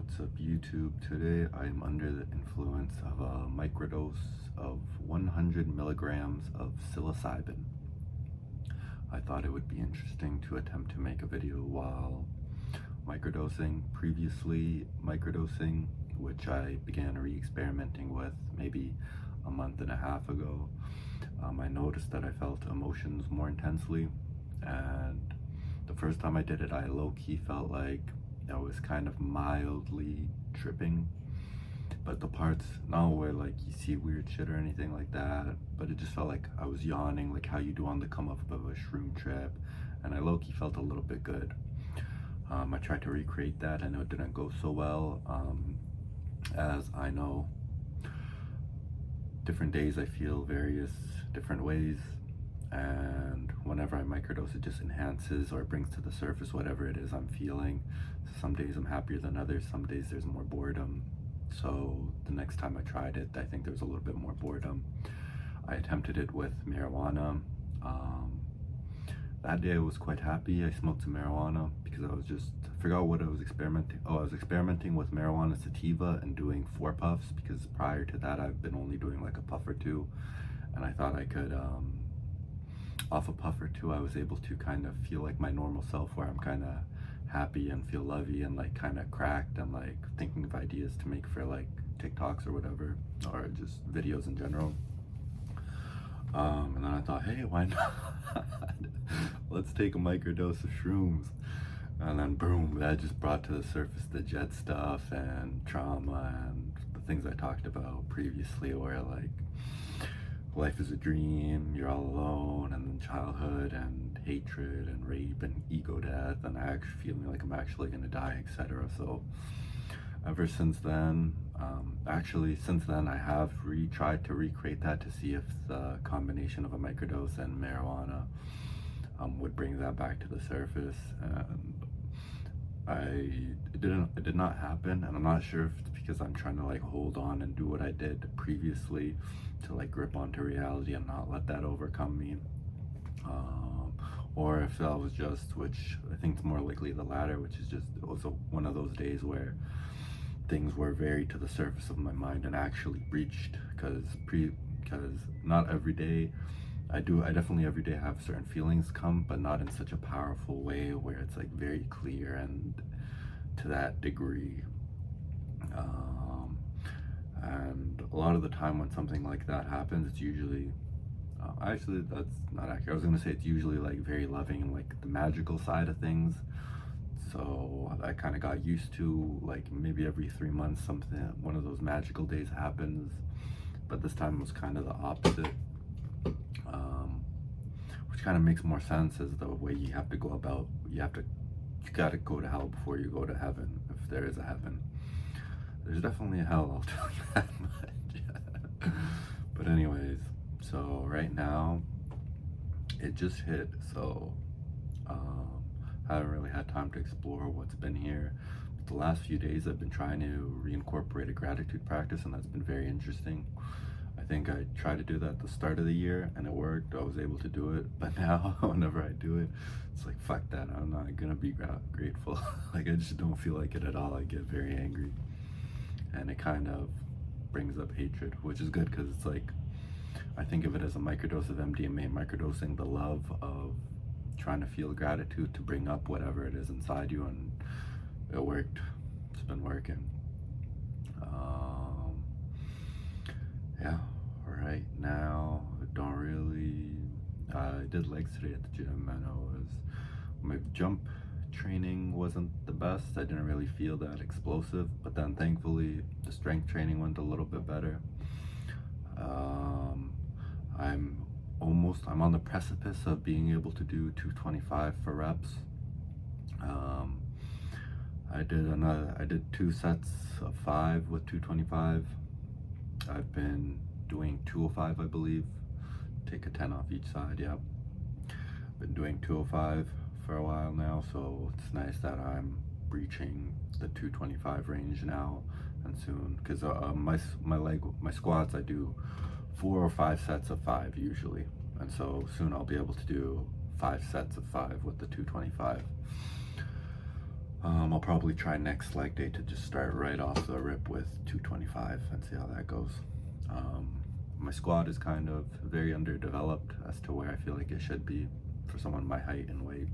What's up, YouTube? Today I'm under the influence of a microdose of 100 milligrams of psilocybin. I thought it would be interesting to attempt to make a video while microdosing. Previously, microdosing, which I began re-experimenting with maybe a month and a half ago, I noticed that I felt emotions more intensely, and the first time I did it, I low-key felt like I was kind of mildly tripping, but the parts not where like you see weird shit or anything like that, but it just felt like I was yawning, like how you do on the come up of a shroom trip, and I low-key felt a little bit good. I tried to recreate that and it didn't go so well. As I know, different days I feel various different ways, and whenever I microdose, it just enhances or brings to the surface whatever it is I'm feeling. Some days I'm happier than others, some days there's more boredom. So the next time I tried it, I think there was a little bit more boredom. I attempted it with marijuana. That day I was quite happy. I smoked some marijuana because I forgot what I was experimenting. Oh, I was experimenting with marijuana sativa and doing 4 puffs, because prior to that I've been only doing like a puff or two, and I thought I could off a puff or two I was able to kind of feel like my normal self, where I'm kind of happy and feel lovey and like kind of cracked and like thinking of ideas to make for like TikToks or whatever, or just videos in general. And then I thought, hey, why not? Let's take a microdose of shrooms. And then boom, that just brought to the surface the jet stuff and trauma and the things I talked about previously, where like life is a dream, you're all alone, and then childhood and hatred and rape and ego death and actually feeling like I'm actually gonna die, etc. So ever since then, I have tried to recreate that to see if the combination of a microdose and marijuana would bring that back to the surface, and it did not happen. And I'm not sure if it's because I'm trying to like hold on and do what I did previously to like grip onto reality and not let that overcome me, or if that was just, which I think is more likely the latter, which is just it was one of those days where things were very to the surface of my mind and actually breached, because not every day I definitely every day have certain feelings come, but not in such a powerful way where it's like very clear and to that degree. And a lot of the time when something like that happens, it's usually actually that's not accurate. I was gonna say it's usually like very loving and like the magical side of things. So I kind of got used to like maybe every 3 months one of those magical days happens, but this time was kind of the opposite, which kind of makes more sense as the way you have to go about. You gotta go to hell before you go to heaven, if there is a heaven. There's definitely a hell, I'll tell you that much. But anyways, so right now it just hit, so I haven't really had time to explore what's been here. But the last few days I've been trying to reincorporate a gratitude practice, and that's been very interesting. I think I tried to do that at the start of the year and it worked. I was able to do it, but now whenever I do it, it's like, fuck that, I'm not gonna be grateful. Like, I just don't feel like it at all. I get very angry, and it kind of brings up hatred, which is good, because it's like, I think of it as a microdose of MDMA, microdosing the love of trying to feel gratitude to bring up whatever it is inside you, and it worked. It's been working. Yeah, right now I don't really, I did legs today at the gym, and my jump training wasn't the best. I didn't really feel that explosive, but then thankfully the strength training went a little bit better. I'm on the precipice of being able to do 225 for reps. I did 2 sets of 5 with 225. I've been doing 205, I believe. Take a 10 off each side. Yeah, been doing 205 for a while now, so it's nice that I'm breaching the 225 range now and soon, because my squats, I do 4 or 5 sets of 5 usually, and so soon I'll be able to do 5 sets of 5 with the 225. I'll probably try next leg day to just start right off the rip with 225 and see how that goes. Um, my squat is kind of very underdeveloped as to where I feel like it should be for someone my height and weight.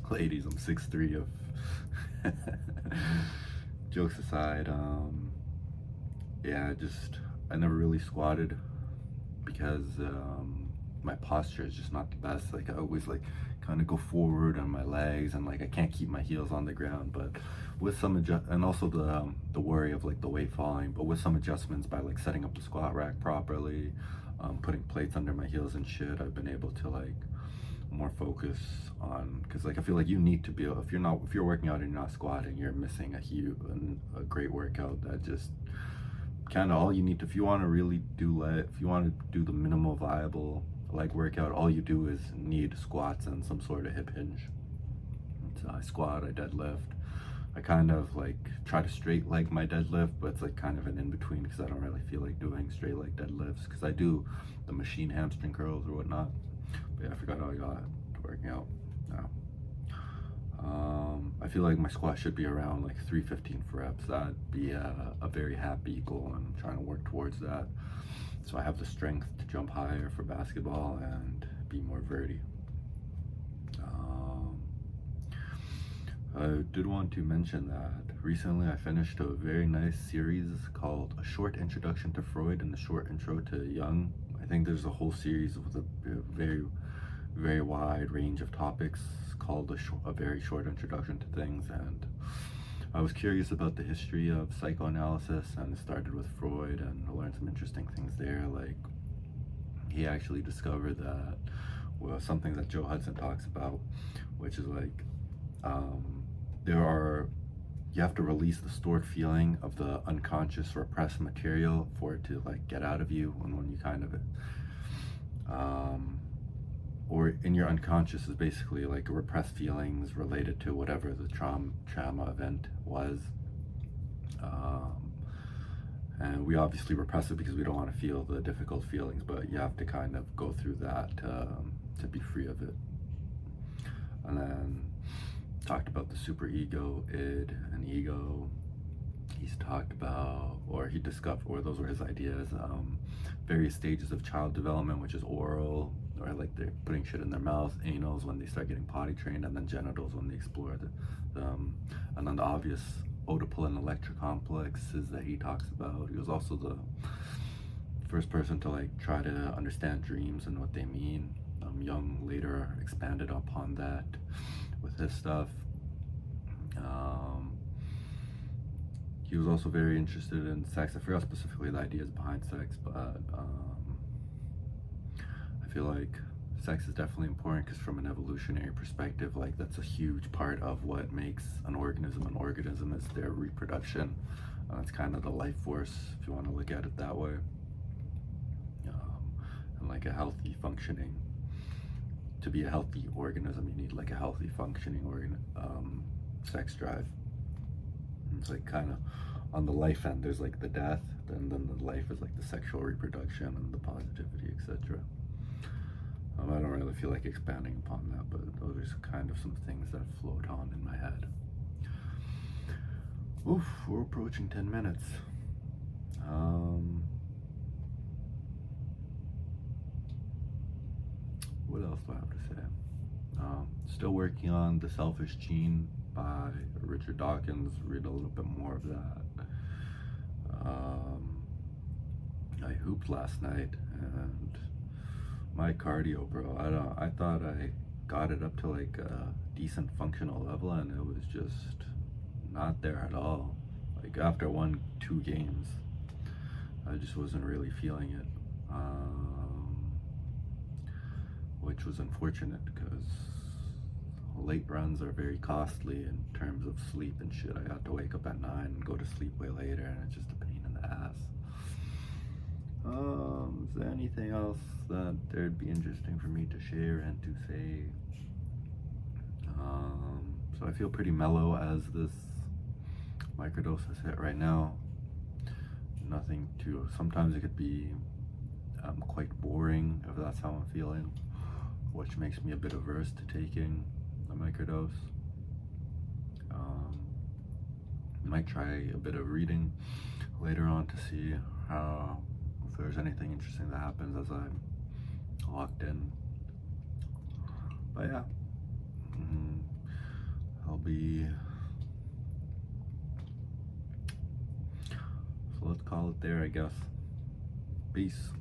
Ladies, I'm 6'3" of jokes aside, yeah, I never really squatted because my posture is just not the best. Like I always like kind of go forward on my legs, and like I can't keep my heels on the ground. But with some and also the worry of like the weight falling. But with some adjustments by like setting up the squat rack properly, putting plates under my heels and shit, I've been able to like more focus on, because like I feel like you need to be, if you're working out and you're not squatting, you're missing a great workout. That just kind of all you need to, if you want to really if you want to do the minimal viable leg workout, all you do is need squats and some sort of hip hinge. So I squat, I deadlift. I kind of like try to straight leg my deadlift, but it's like kind of an in between because I don't really feel like doing straight leg deadlifts because I do the machine hamstring curls or whatnot. But yeah, I forgot how I got to working out now. I feel like my squat should be around like 315 for reps. That'd be a very happy goal. I'm trying to work towards that. So I have the strength to jump higher for basketball and be more verty. I did want to mention that recently I finished a very nice series called A Short Introduction to Freud and a Short Intro to Jung. I think there's a whole series with a very, very wide range of topics called a very short introduction to things, and I was curious about the history of psychoanalysis, and it started with Freud, and I learned some interesting things there. Like he actually discovered that, well, something that Joe Hudson talks about, which is like you have to release the stored feeling of the unconscious repressed material for it to like get out of you, and when you kind of or in your unconscious is basically like repressed feelings related to whatever the trauma event was, and we obviously repress it because we don't want to feel the difficult feelings, but you have to kind of go through that to be free of it. And then talked about the super ego, id, and ego. He's talked about, or he discovered, or those were his ideas, various stages of child development, which is oral, or like they're putting shit in their mouth, anals when they start getting potty trained, and then genitals when they explore and then the obvious oedipal and electric complexes that he talks about. He was also the first person to like try to understand dreams and what they mean. Jung later expanded upon that with his stuff. He was also very interested in sex. I forgot specifically the ideas behind sex, but I feel like sex is definitely important because from an evolutionary perspective, like that's a huge part of what makes an organism an organism is their reproduction. It's kind of the life force, if you want to look at it that way. And like a healthy functioning, to be a healthy organism, you need like a healthy functioning sex drive. It's like kind of on the life end, there's like the death, then the life is like the sexual reproduction and the positivity, etc. I don't really feel like expanding upon that, but those are kind of some things that float on in my head. Oof, we're approaching 10 minutes. What else do I have to say? Still working on The Selfish Gene by Richard Dawkins. Read a little bit more of that. I hooped last night, and my cardio, bro, I thought I got it up to like a decent functional level, and it was just not there at all. Like after 1-2 games, I just wasn't really feeling it, which was unfortunate because late runs are very costly in terms of sleep and shit. I had to wake up at 9 and go to sleep way later, and it's just a pain in the ass. Is there anything else that there'd be interesting for me to share and to say? So I feel pretty mellow as this microdose is hit right now. Nothing too, sometimes it could be quite boring if that's how I'm feeling, which makes me a bit averse to taking a microdose. Might try a bit of reading later on to see how, if there's anything interesting that happens as I'm locked in. But yeah, I'll be, so let's call it there, I guess. Peace.